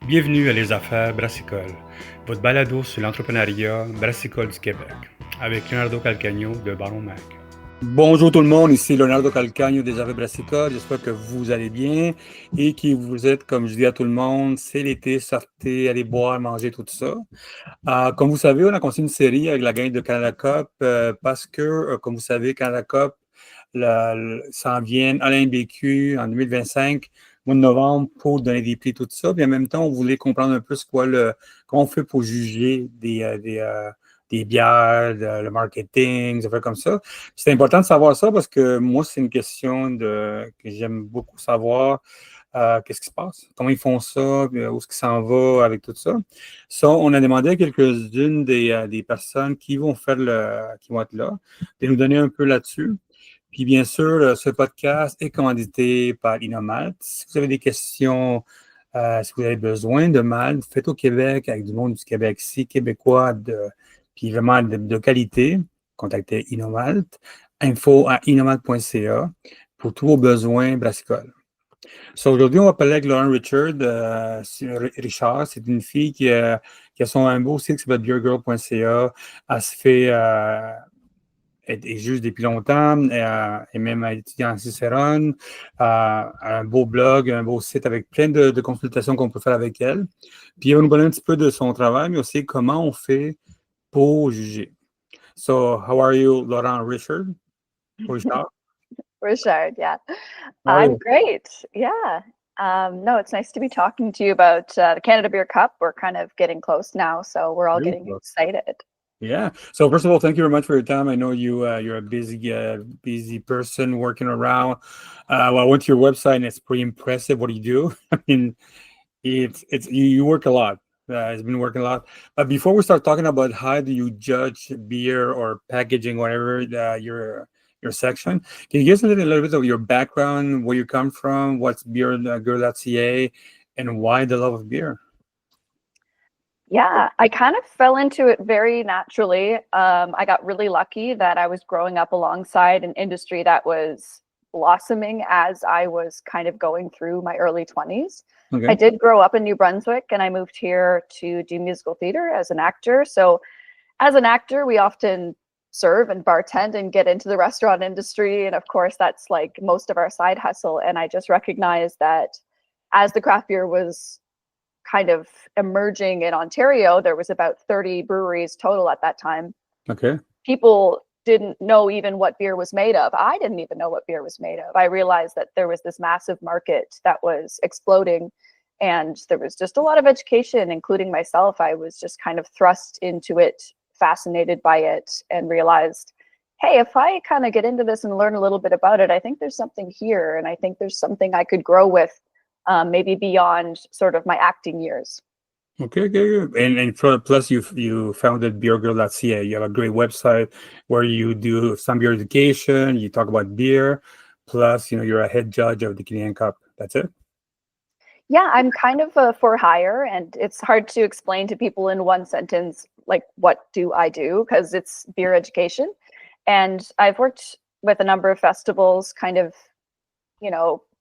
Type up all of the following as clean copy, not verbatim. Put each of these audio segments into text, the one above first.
Bienvenue à Les Affaires Brassicoles, votre balado sur l'entrepreneuriat brassicole du Québec, avec Leonardo Calcagno de Baron Mac. Bonjour tout le monde, ici Leonardo Calcagno des Affaires Brassicoles. J'espère que vous allez bien et que vous êtes, comme je dis à tout le monde, c'est l'été, sortez, allez boire, manger, tout ça. Comme vous savez, on a continué une série avec la gang de Canada Cup parce que, comme vous savez, Canada Cup s'en vient à l'AMBQ en 2025, mois de novembre, pour donner des prix, tout ça. Puis en même temps, on voulait comprendre un peu comment on fait pour juger des bières, le marketing, des affaires comme ça. C'est important de savoir ça parce que moi, c'est une question que j'aime beaucoup savoir. Qu'est-ce qui se passe? Comment ils font ça? Où est-ce qu'ils s'en va avec tout ça? Ça, on a demandé à quelques-unes des personnes qui vont être là, de nous donner un peu là-dessus. Puis bien sûr, ce podcast est commandité par INNOMALT. Si vous avez des questions, si vous avez besoin de malt, faites au Québec avec du monde du Québec ici, Québécois, puis vraiment de qualité, contactez INNOMALT, info@innomalt.ca pour tous vos besoins brassicoles. So, aujourd'hui, on va parler avec Lauren Richard. C'est une fille qui a un beau site qui s'appelle Beergirl.ca. Elle se fait... Elle est juge depuis longtemps, et même étudiante en Cicerone, un beau blog, un beau site avec plein de consultations qu'on peut faire avec elle. Puis, elle va nous parler un petit peu de son travail, mais aussi comment on fait pour juger. So, how are you, Laurent Richard? Richard? Richard, yeah. How are I'm you? great. Yeah. No, it's nice to be talking to you about the Canada Beer Cup. We're kind of getting close now, so we're all getting excited. Yeah. So first of all, thank you very much for your time. I know you're a busy person working around. Well, I went to your website and it's pretty impressive what you do. I mean, you work a lot. It's been working a lot. But before we start talking about how do you judge beer or packaging, whatever your section, can you give us a little bit of your background, where you come from, what's Beergirl.ca, and why the love of beer? Yeah, I kind of fell into it very naturally. I got really lucky that I was growing up alongside an industry that was blossoming as I was kind of going through my early 20s. Okay. I did grow up in New Brunswick and I moved here to do musical theater as an actor. So as an actor, we often serve and bartend and get into the restaurant industry. And of course, that's like most of our side hustle. And I just recognized that as the craft beer was kind of emerging in Ontario, there was about 30 breweries total at that time. Okay. People didn't know even what beer was made of. I didn't even know what beer was made of. I realized that there was this massive market that was exploding, and there was just a lot of education, including myself. I was just kind of thrust into it, fascinated by it, and realized, hey, if I kind of get into this and learn a little bit about it, I think there's something here, and I think there's something I could grow with, maybe beyond sort of my acting years. Okay. And plus you founded Beergirl.ca. You have a great website where you do some beer education, you talk about beer, plus you're a head judge of the Canadian Cup. That's it? Yeah, I'm kind of a for hire, and it's hard to explain to people in one sentence, like, what do I do? Because it's beer education. And I've worked with a number of festivals, kind of,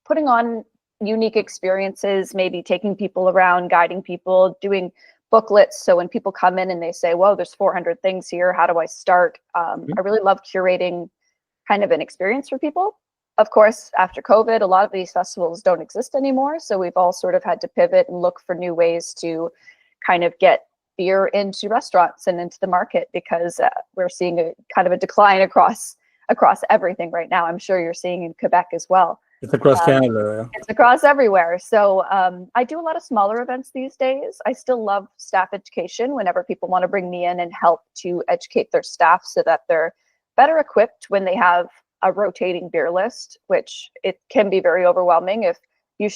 putting on unique experiences, maybe taking people around, guiding people, doing booklets. So when people come in and they say, whoa, there's 400 things here, how do I start? I really love curating kind of an experience for people. Of course, after COVID, a lot of these festivals don't exist anymore. So we've all sort of had to pivot and look for new ways to kind of get beer into restaurants and into the market, because we're seeing a kind of a decline across everything right now. I'm sure you're seeing in Quebec as well. It's across Canada. It's across everywhere. So I do a lot of smaller events these days. I still love staff education whenever people want to bring me in and help to educate their staff so that they're better equipped when they have a rotating beer list, which it can be very overwhelming if you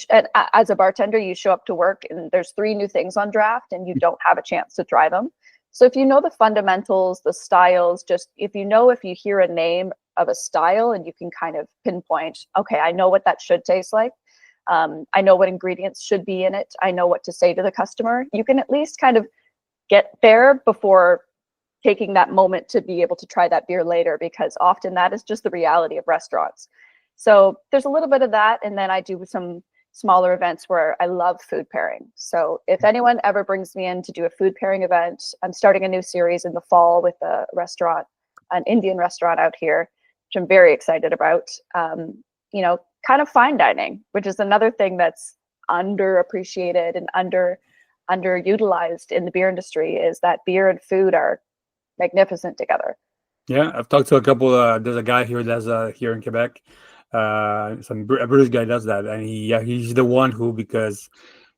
as a bartender, you show up to work and there's 3 new things on draft and you don't have a chance to try them. So if you know the fundamentals, the styles, just if you hear a name of a style and you can kind of pinpoint, okay, I know what that should taste like. I know what ingredients should be in it. I know what to say to the customer. You can at least kind of get there before taking that moment to be able to try that beer later, because often that is just the reality of restaurants. So there's a little bit of that. And then I do some smaller events where I love food pairing. So if anyone ever brings me in to do a food pairing event, I'm starting a new series in the fall with a restaurant, an Indian restaurant out here, which I'm very excited about. Kind of fine dining, which is another thing that's underappreciated and underutilized in the beer industry, is that beer and food are magnificent together. Yeah, I've talked to a couple. There's a guy here that's here in Quebec. A British guy does that, and he's the one who, because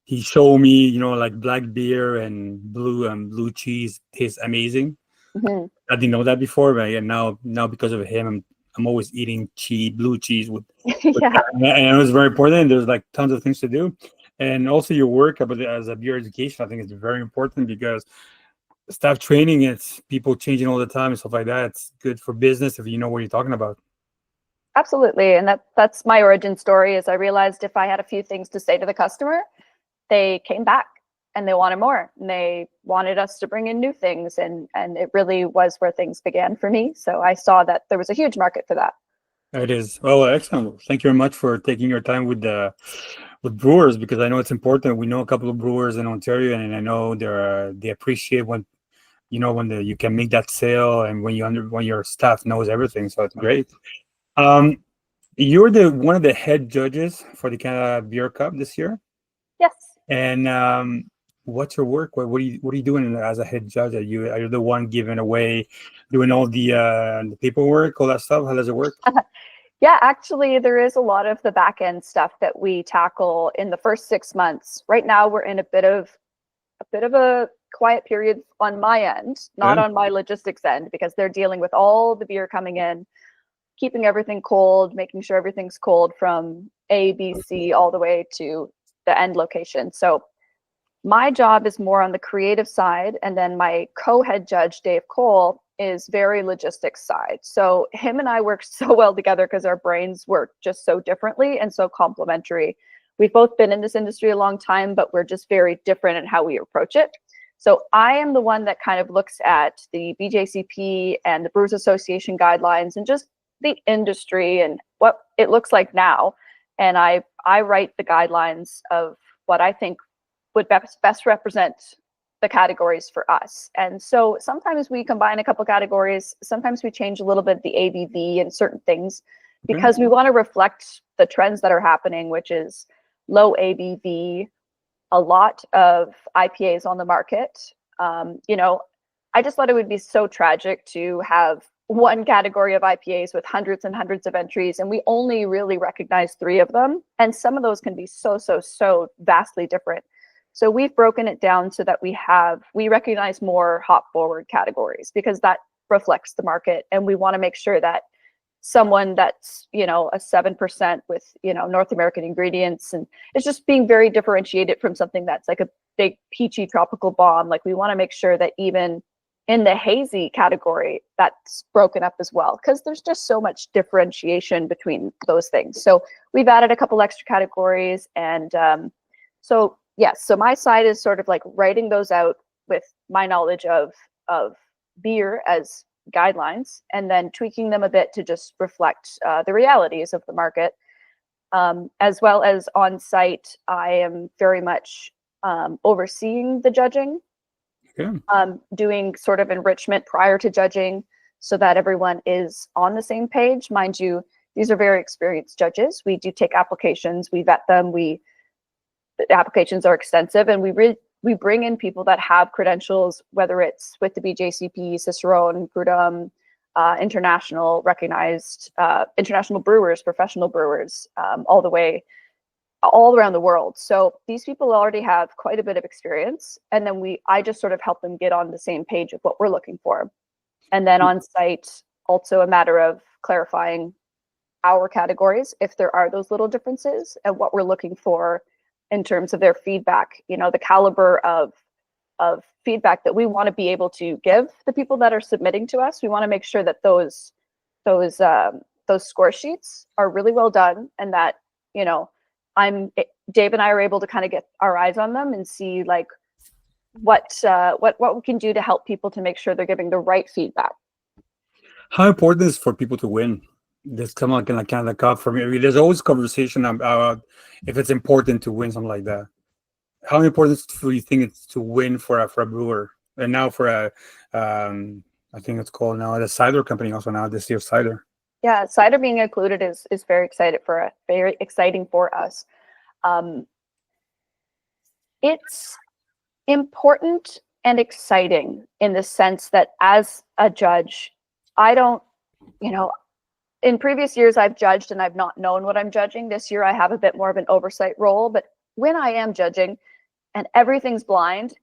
he showed me, like black beer and blue cheese tastes amazing. Mm-hmm. I didn't know that before, but now because of him, I'm always eating blue cheese with Yeah. and it was very important. And there's like tons of things to do, and also your work as a beer education, I think, is very important, because staff training, it's people changing all the time and stuff like that. It's good for business if you know what you're talking about. Absolutely. And that's my origin story, is I realized if I had a few things to say to the customer, they came back and they wanted more, and they wanted us to bring in new things. And it really was where things began for me. So I saw that there was a huge market for that. It is. Well, excellent. Thank you very much for taking your time with brewers, because I know it's important. We know a couple of brewers in Ontario, and I know they appreciate when you can make that sale, and when your staff knows everything. So it's great. You're one of the head judges for the Canada Beer Cup this year. Yes. And what's your work? What are you doing as a head judge? Are you the one giving away, doing all the paperwork, all that stuff? How does it work? Yeah, actually, there is a lot of the back end stuff that we tackle in the first 6 months. Right now, we're in a bit of a quiet period on my end, not on my logistics end, because they're dealing with all the beer coming in, keeping everything cold, making sure everything's cold from A, B, C, all the way to the end location. So my job is more on the creative side, and then my co-head judge, Dave Cole, is very logistics side. So him and I work so well together because our brains work just so differently and so complementary. We've both been in this industry a long time, but we're just very different in how we approach it. So I am the one that kind of looks at the BJCP and the Brewers Association guidelines and just the industry and what it looks like now. And I write the guidelines of what I think would best represent the categories for us. And so sometimes we combine a couple categories. Sometimes we change a little bit the ABV and certain things, because we want to reflect the trends that are happening, which is low ABV, a lot of IPAs on the market. I just thought it would be so tragic to have one category of IPAs with hundreds and hundreds of entries, and we only really recognize 3 of them. And some of those can be so vastly different. So we've broken it down so that we recognize more hop forward categories, because that reflects the market. And we want to make sure that someone that's, a 7% with, North American ingredients, and it's just being very differentiated from something that's like a big peachy tropical bomb. Like, we want to make sure that even in the hazy category, that's broken up as well, because there's just so much differentiation between those things. So we've added a couple extra categories. And so my side is sort of like writing those out with my knowledge of beer as guidelines, and then tweaking them a bit to just reflect the realities of the market. As well as on site, I am very much overseeing the judging, doing sort of enrichment prior to judging, so that everyone is on the same page. Mind you, these are very experienced judges. We do take applications, we vet them, the applications are extensive, and we bring in people that have credentials, whether it's with the BJCP, Cicerone, Prud'homme, international recognized international brewers, professional brewers, all around the world. So these people already have quite a bit of experience, and then I just sort of help them get on the same page of what we're looking for. And then on site, also a matter of clarifying our categories, if there are those little differences, and what we're looking for in terms of their feedback, the caliber of feedback that we want to be able to give the people that are submitting to us. We want to make sure that those score sheets are really well done, and that, Dave and I are able to kind of get our eyes on them and see like what we can do to help people to make sure they're giving the right feedback. How important is it for people to win? This come like in a kind of cup for me. I mean, there's always conversation about if it's important to win something like that. How important do you think it's to win for a brewer, and now for a I think it's called now the cider company also now this year cider. Yeah, cider being included is very exciting for us. It's important and exciting in the sense that as a judge, I don't, you know, in previous years I've judged and I've not known what I'm judging. This year I have a bit more of an oversight role, but when I am judging and everything's blind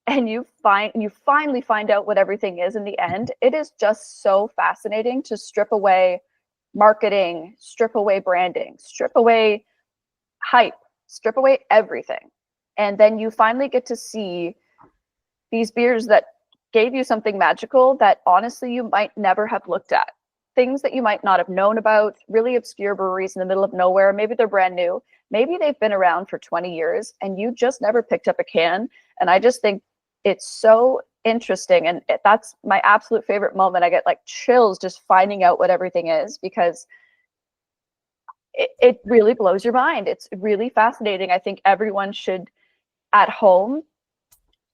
and you finally find out what everything is in the end, it is just so fascinating to strip away marketing, strip away branding, strip away hype, strip away everything. And then you finally get to see these beers that gave you something magical that honestly you might never have looked at. Things that you might not have known about, really obscure breweries in the middle of nowhere. Maybe they're brand new. Maybe they've been around for 20 years and you just never picked up a can. And I just think it's so interesting. And that's my absolute favorite moment. I get like chills just finding out what everything is because it really blows your mind. It's really fascinating. I think everyone should at home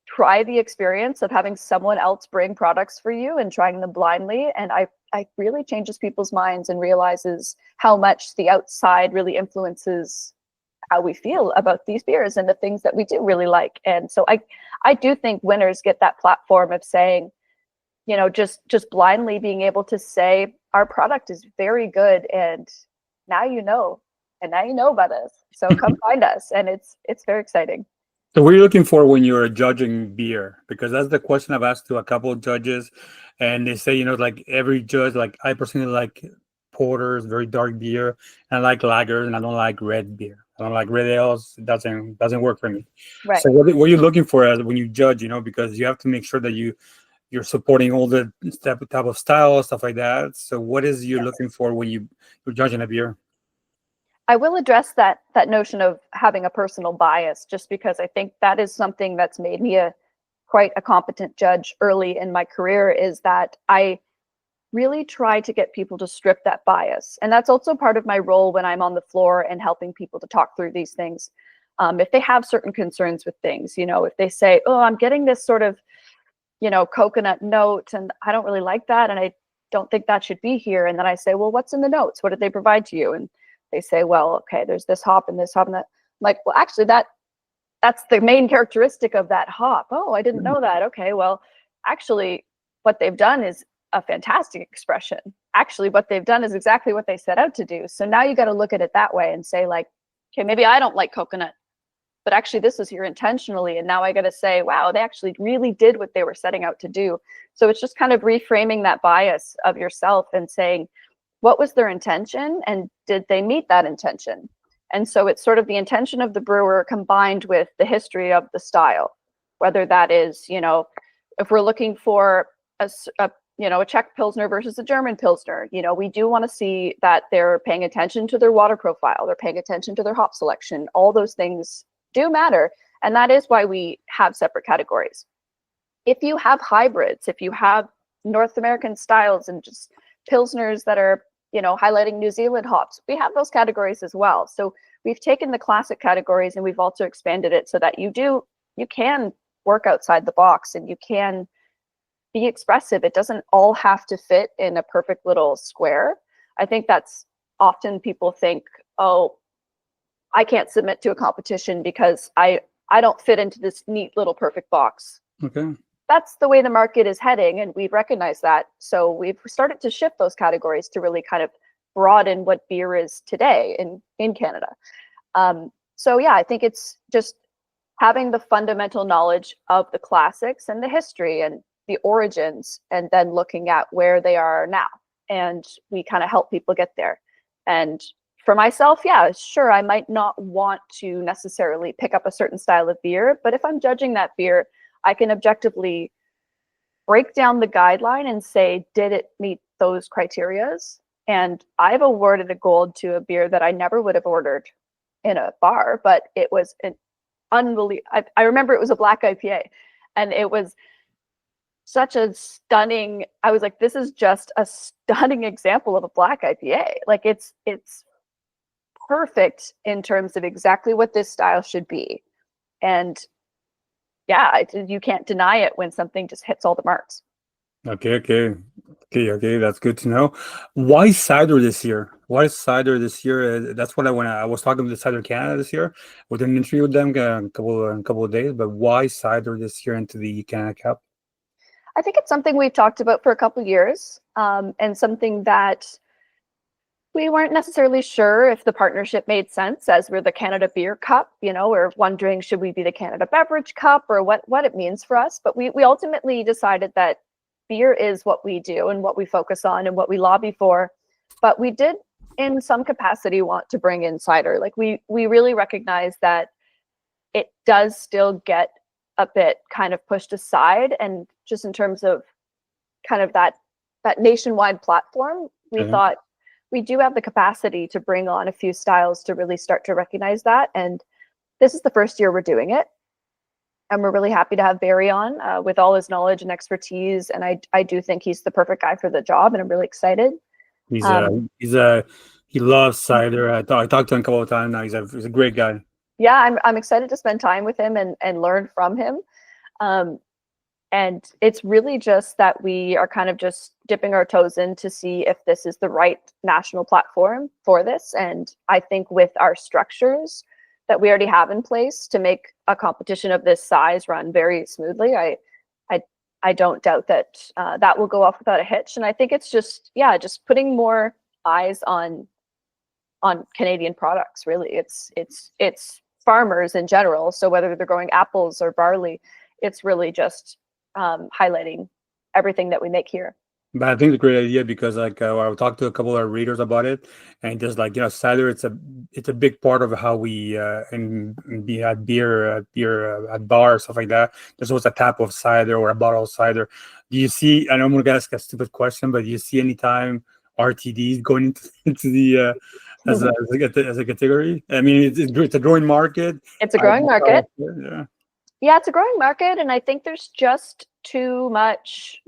try the experience of having someone else bring products for you and trying them blindly. And I really changes people's minds and realizes how much the outside really influences how we feel about these beers and the things that we do really like. And so I do think winners get that platform of saying, you know, just blindly being able to say our product is very good and now you know about us. So come find us. And it's very exciting. So what are you looking for when you're judging beer? Because that's the question I've asked to a couple of judges, and they say, you know, like every judge, like I personally like porters, very dark beer, and I like lagers, and I don't like red beer. I don't like red ales. It doesn't work for me. Right. So what are you looking for as when you judge? You know, because you have to make sure that you're supporting all the type of style stuff like that. So what is you looking for when you're judging a beer? I will address that notion of having a personal bias, just because I think that is something that's made me quite a competent judge early in my career, is that I really try to get people to strip that bias. And that's also part of my role when I'm on the floor and helping people to talk through these things. If they have certain concerns with things, you know, if they say, oh, I'm getting this sort of, you know, coconut note and I don't really like that. And I don't think that should be here. And then I say, well, what's in the notes? What did they provide to you? And they say, well, okay, there's this hop and this hop and that. I'm like, well, actually that's the main characteristic of that hop. Oh, I didn't know that. Okay, well, actually what they've done is a fantastic expression. Actually, what they've done is exactly what they set out to do. So now you got to look at it that way and say like, okay, maybe I don't like coconut, but actually this was here intentionally. And now I got to say, wow, they actually really did what they were setting out to do. So it's just kind of reframing that bias of yourself and saying, what was their intention and did they meet that intention? And so it's sort of the intention of the brewer combined with the history of the style, whether that is, you know, if we're looking for a Czech Pilsner versus a German Pilsner, you know, we do want to see that they're paying attention to their water profile, they're paying attention to their hop selection. All those things do matter. And that is why we have separate categories. If you have hybrids, if you have North American styles and just Pilsners that are, you know, highlighting New Zealand hops, we have those categories as well. So we've taken the classic categories and we've also expanded it so that you can work outside the box and you can be expressive. It doesn't all have to fit in a perfect little square. I think that's often people think, oh, I can't submit to a competition because I don't fit into this neat little perfect box. Okay. That's the way the market is heading, and we've recognized that. So we've started to shift those categories to really kind of broaden what beer is today in Canada. So yeah, I think it's just having the fundamental knowledge of the classics and the history and the origins, and then looking at where they are now. And we kind of help people get there. And for myself, yeah, sure, I might not want to necessarily pick up a certain style of beer, but if I'm judging that beer, I can objectively break down the guideline and say, did it meet those criterias? And I've awarded a gold to a beer that I never would have ordered in a bar, but it was an unbelievable. I remember it was a black IPA, and it was such a stunning, I was like, this is just a stunning example of a black IPA. Like it's perfect in terms of exactly what this style should be. And yeah, you can't deny it when something just hits all the marks. Okay. That's good to know. Why cider this year? Why cider this year? That's what I was talking to Cider Canada this year. We did an interview with them a couple of days. But why cider this year into the Canada Cup? I think it's something we've talked about for a couple of years, and something that we weren't necessarily sure if the partnership made sense, as we're the Canada Beer Cup. We're wondering, should we be the Canada Beverage Cup, or what it means for us. But we ultimately decided that beer is what we do and what we focus on and what we lobby for. But we did, in some capacity, want to bring in cider. Like we really recognize that it does still get a bit kind of pushed aside, and just in terms of kind of that nationwide platform, we thought we do have the capacity to bring on a few styles to really start to recognize that. And this is the first year we're doing it. And we're really happy to have Barry on with all his knowledge and expertise. And I do think he's the perfect guy for the job, and I'm really excited. He loves cider. I talked to him a couple of times now. He's a great guy. Yeah, I'm excited to spend time with him and learn from him. And it's really just that we are kind of just dipping our toes in to see if this is the right national platform for this. And I think with our structures that we already have in place to make a competition of this size run very smoothly, I don't doubt that that will go off without a hitch. And I think it's just putting more eyes on Canadian products. Really, it's farmers in general. So whether they're growing apples or barley, it's really just highlighting everything that we make here. But I think it's a great idea because I talked to a couple of our readers about it, and just cider, it's a big part of how we and be at beer at bars, stuff like that. There's always a tap of cider or a bottle of cider. Do you see? I know I'm gonna ask a stupid question, but do you see any time RTDs going into the as a category? I mean, it's a growing market. It's a growing market. Yeah, it's a growing market, and I think there's just too much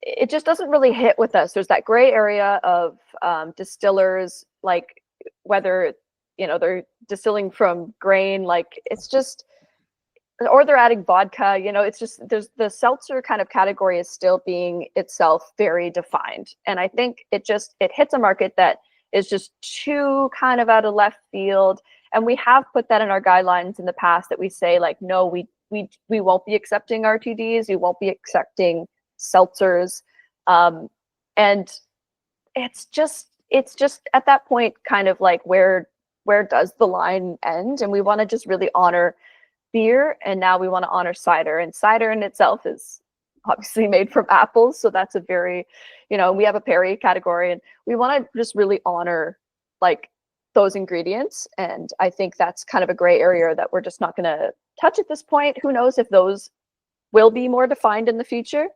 it just doesn't really hit with us. There's that gray area of distillers, like whether they're distilling from grain, like it's just, or they're adding vodka. It's just there's the seltzer kind of category is still being itself very defined, and I think it hits a market that is just too kind of out of left field. And we have put that in our guidelines in the past that we say like, no, we won't be accepting RTDs, we won't be accepting seltzers, and it's just at that point kind of like where does the line end? And we want to just really honor beer, and now we want to honor cider, and cider in itself is obviously made from apples, so that's a very we have a perry category, and we want to just really honor like those ingredients. And I think that's kind of a gray area that we're just not going to touch at this point. Who knows if those will be more defined in the future,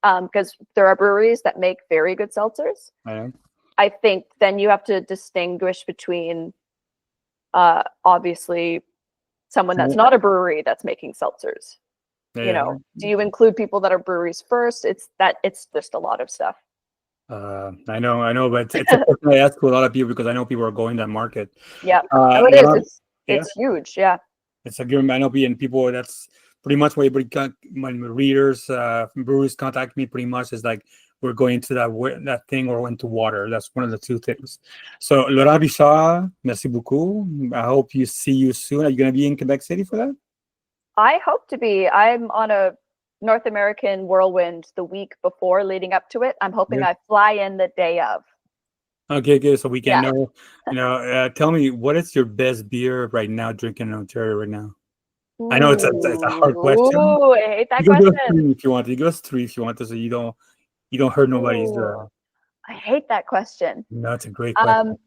because there are breweries that make very good seltzers. I think then you have to distinguish between obviously someone that's not a brewery that's making seltzers. Do you include people that are breweries first? It's just a lot of stuff. I know, but it's a question I ask to a lot of people because I know people are going that market. Yeah, it is. It's huge. Yeah, it's a good. I know people. That's pretty much what when readers from breweries contact me. Pretty much is like we're going to that thing or went to water. That's one of the two things. So Laurent Bichard, merci beaucoup. I hope you see you soon. Are you going to be in Quebec City for that? I hope to be. I'm on a North American whirlwind the week before leading up to it. I'm hoping I fly in the day of. Okay, good. So we can know, tell me, what is your best beer right now drinking in Ontario right now? Ooh. I know it's a hard question. Ooh, I hate that question. Give us three if you want. You give us three if you want to, so you don't hurt nobody's. I hate that question. No, it's a great question.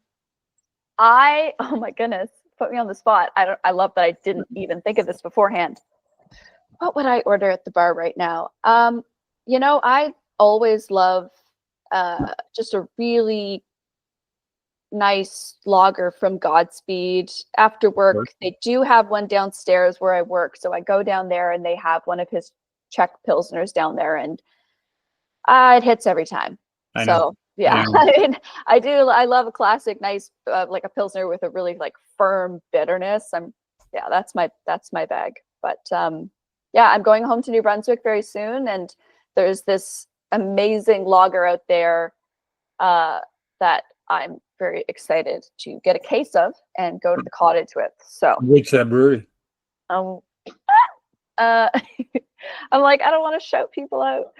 Oh my goodness, put me on the spot. I love that I didn't even think of this beforehand. What would I order at the bar right now? I always love just a really nice lager from Godspeed. After work, they do have one downstairs where I work, so I go down there and they have one of his Czech Pilsners down there, and it hits every time. I know. Yeah, I mean, I love a classic, nice, like a Pilsner with a really like firm bitterness. That's my bag. But I'm going home to New Brunswick very soon, and there's this amazing lager out there that I'm very excited to get a case of and go to the cottage with. So which brewery? I'm like, I don't want to shout people out.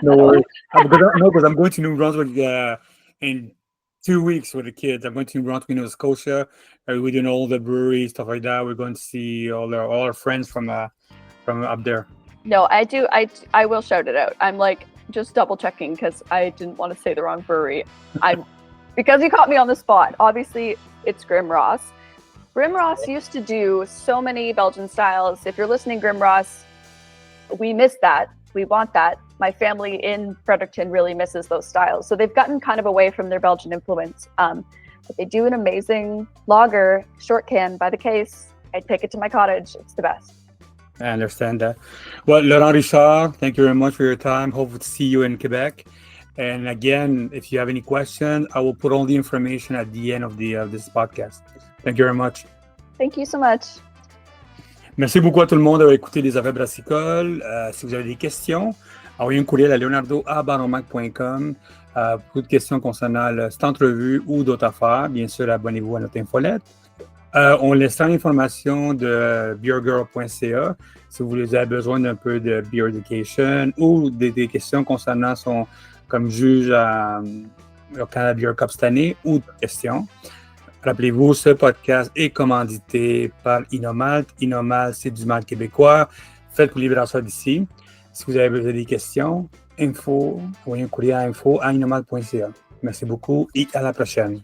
No worries. Because I'm going to New Brunswick in 2 weeks with the kids. I'm going to New Brunswick, Nova Scotia. We're doing all the breweries, stuff like that. We're going to see all our friends from up there. No, I will shout it out. I'm like just double checking because I didn't want to say the wrong brewery. Because you caught me on the spot. Obviously, it's Grimross. Grimross used to do so many Belgian styles. If you're listening, Grimross, we miss that. We want that. My family in Fredericton really misses those styles. So they've gotten kind of away from their Belgian influence. But they do an amazing lager, short can by the case. I take it to my cottage. It's the best. I understand that. Well, Laurent Richard, thank you very much for your time. Hope to see you in Quebec. And again, if you have any questions, I will put all the information at the end of this podcast. Thank you very much. Thank you so much. Merci beaucoup à tout le monde d'avoir écouté les Affaires Brassicoles. Si vous avez des questions, envoyez un courriel à leonardo@baronmac.com pour toutes questions concernant cette entrevue ou d'autres affaires. Bien sûr, abonnez-vous à notre infolette. On laissera l'information de Beergirl.ca si vous avez besoin d'un peu de beer education ou des questions concernant comme juge au Canada Beer Cup cette année ou d'autres questions. Rappelez-vous, ce podcast est commandité par INNOMALT. INNOMALT, c'est du malt québécois. Faites pour les brasseurs d'ici. Si vous avez besoin des questions, envoyez un courrier à info@innomalt.ca. Merci beaucoup et à la prochaine.